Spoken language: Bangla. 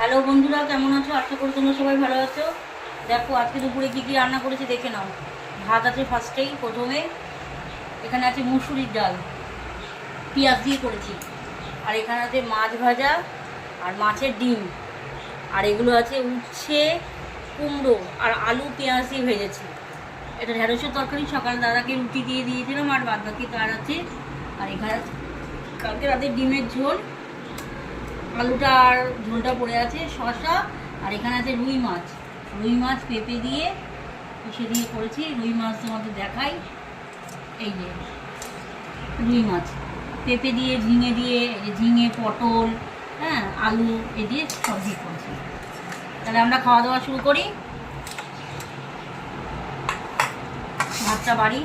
হ্যালো বন্ধুরা, কেমন আছো? আশা করি তোমরা সবাই ভালো আছো। দেখো আজকে দুপুরে কী কী রান্না করেছি দেখে নাও। ভাত আছে ফার্স্টেই, প্রথমে এখানে আছে মুসুরির ডাল, পেঁয়াজ দিয়ে করেছি। আর এখানে আছে মাছ ভাজা আর মাছের ডিম। আর এগুলো আছে উচ্ছে, কুমড়ো আর আলু পেঁয়াজ দিয়ে ভেজেছি। এটা ঢেঁড়সের তরকারি, সকালে দাদাকে রুটি দিয়ে দিয়েছিলাম আর বাদ বাকি তার আছে। আর এখানে কালকে রাতে ডিমের ঝোল, আলুটা আর ঝোলটা পড়ে আছে, শসা। আর এখানে আছে রুই মাছ পেঁপে দিয়ে কষে দিয়ে করেছি। রুই মাছ তোমাদের দেখাই, এই যে রুই মাছ পেঁপে দিয়ে, ঝিঙে দিয়ে, ঝিঙে পটল, হ্যাঁ আলু এ দিয়ে সব দিয়ে করেছি। তাহলে আমরা খাওয়া দাওয়া শুরু করি, ভাতটা বাড়ি।